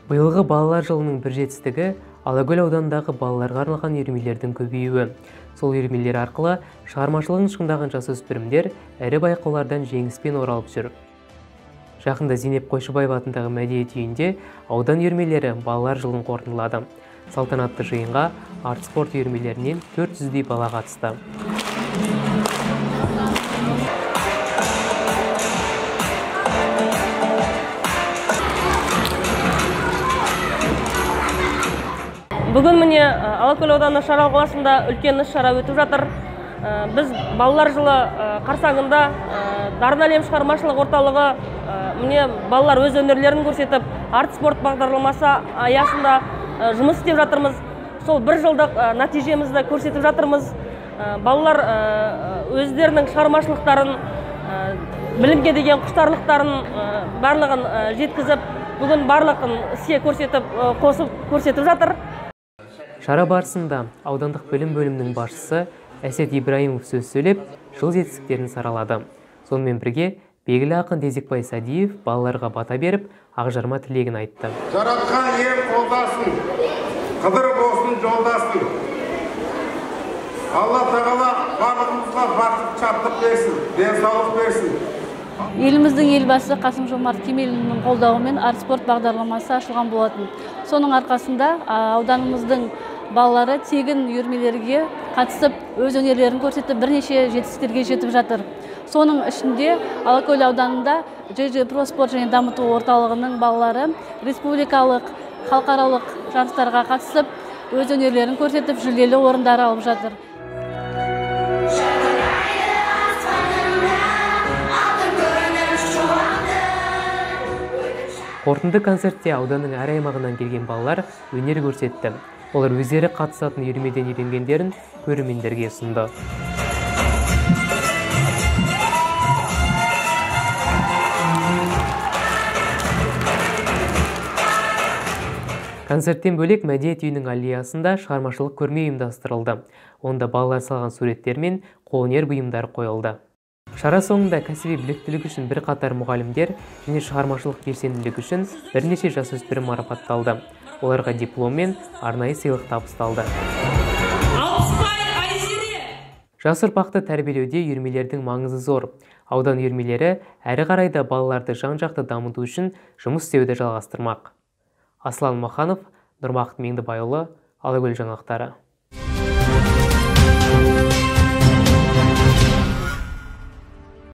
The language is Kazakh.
Биылғы балалар жылының бір жетістігі Алакөл ауданындағы балаларға арналған үйірмелердің көбеюі. Сол үйірмелер арқылы шығармашылығын шыңдаған жасөспірімдер ірі байқаулардан жеңіспен оралып жүр. Жақында Зейнеп Қойшыбаева атындағы мәдениет үйінде аудан үйірмелері балалар жылын қорытындылады. Салтанатты жиынға арт-спорт үйірмелерінен 400-дей бала қатысты. Бүгін міне Алакөл ауданы Шарал қаласында үлкен іс-шара өтіп жатыр. Біз балалар жылы қарсаңында Дарын әлем шығармашылық орталығы міне балалар өз өнерлерін көрсетіп, арт-спорт бағдарламасы аясында жұмыс істеп жатырмыз. Сол бір жылдық нәтижемізді көрсетіп жатырмыз. Балалар өздерінің шығармашылықтарын, білімге деген құштарлықтарын барлығын жеткізіп, бүгін барлығын іске қосып көрсетіп жатыр. Шара барысында аудандық білім бөлімінің басшысы Әсет Ибраимов сөз сөйлеп, жыл жетістіктерін саралады. Сонымен бірге белгілі ақын Дезекбай Садиев балаларға бата беріп, ақжарма тілегін айтты. Жаратқан ел қолдасын, қыдыр болсын жолдасын. Алла тағала барлығымызға бақыт шаттық берсін, денсаулық берсін. Еліміздің елбасы Қасым-Жомарт Кемелұлының қолдауымен арт-спорт бағдарламасы ашылған болатын. Соның арқасында ауданымыздың балалары тегін үйірмелерге қатысып, өз өнерлерін көрсетіп, бірнеше жетістіктерге жетіп жатыр. Соның ішінде Алакөл ауданында ЖЖ Проспорт және дамыту орталығының балалары республикалық, халықаралық жарыстарға қатысып, өз өнерлерін көрсетіп, жүлделі орындар алып жатыр. Қорытынды концертте ауданның әр аймағынан келген балалар өнер көрсетті. Олар өздері қатысатын үйірмеден үйренгендерін көрермендерге ұсынды. Концерттен бөлек мәдениет үйінің аллеясында шығармашылық көрме ұйымдастырылды. Онда балалар салған суреттер мен қолөнер бұйымдары қойылды. Шара соңында кәсіби біліктілігі үшін бір қатар мұғалімдер және шығармашылық белсенділігі үшін бірнеше жасөспірім марапатталды. Оларға диплом мен арнайы сыйлық табысталды. Жас ұрпақты тәрбиелеуде үйірмелердің маңызы зор. Аудан үйірмелері әрі қарайда балаларды жан-жақты дамыту үшін жұмыс істеуді жалғастырмақ. Аслан Маханов, Нұрбақыт Меңдібайұлы, Алакөл жаңалықтары.